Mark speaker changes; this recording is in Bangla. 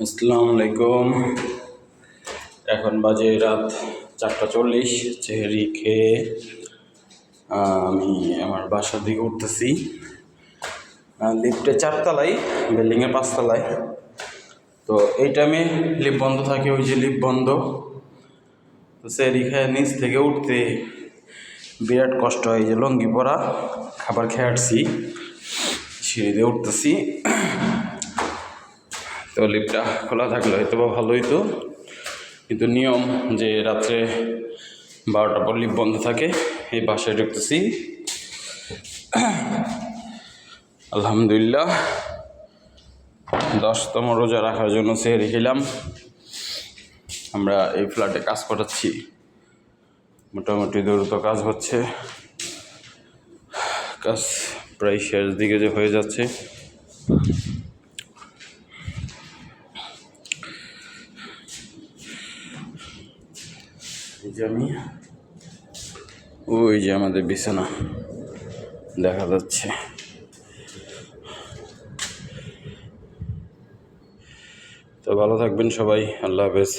Speaker 1: আসসালামু আলাইকুম। এখন বাজে রাত 4:40। চেহারি খেয়ে আমি আমার বাসার দিকে উঠতেছি। লিফটে 4তলায়, বিল্ডিংয়ের 5তলায়। তো এই টাইমে লিফট বন্ধ থাকে, ওই যে লিফট বন্ধ। তো চেহারি খেয়ে নিচ থেকে উঠতে বিরাট কষ্ট হয়। যে লঙ্গি পরা, খাবার খেয়ে আসছি, সিঁড়ি দিয়ে উঠতেছি। তো লিফটটা খোলা থাকলে হয়তো বা ভালো হইতো, কিন্তু নিয়ম যে রাত্রে 12টার পর লিফট বন্ধ থাকে। এই বাসায় ঢুকতেছি। আলহামদুলিল্লাহ 10তম রোজা রাখার জন্য সেহরি খেলাম। আমরা এই ফ্ল্যাটে কাজ করাচ্ছি, মোটামুটি দ্রুত কাজ হচ্ছে। কাজ প্রায় শেষ দিকে যে হয়ে যাচ্ছে। এই যে আমি, ওই যে আমাদের বিছানা দেখা যাচ্ছে। তো ভালো থাকবেন সবাই, আল্লাহ হাফেজ।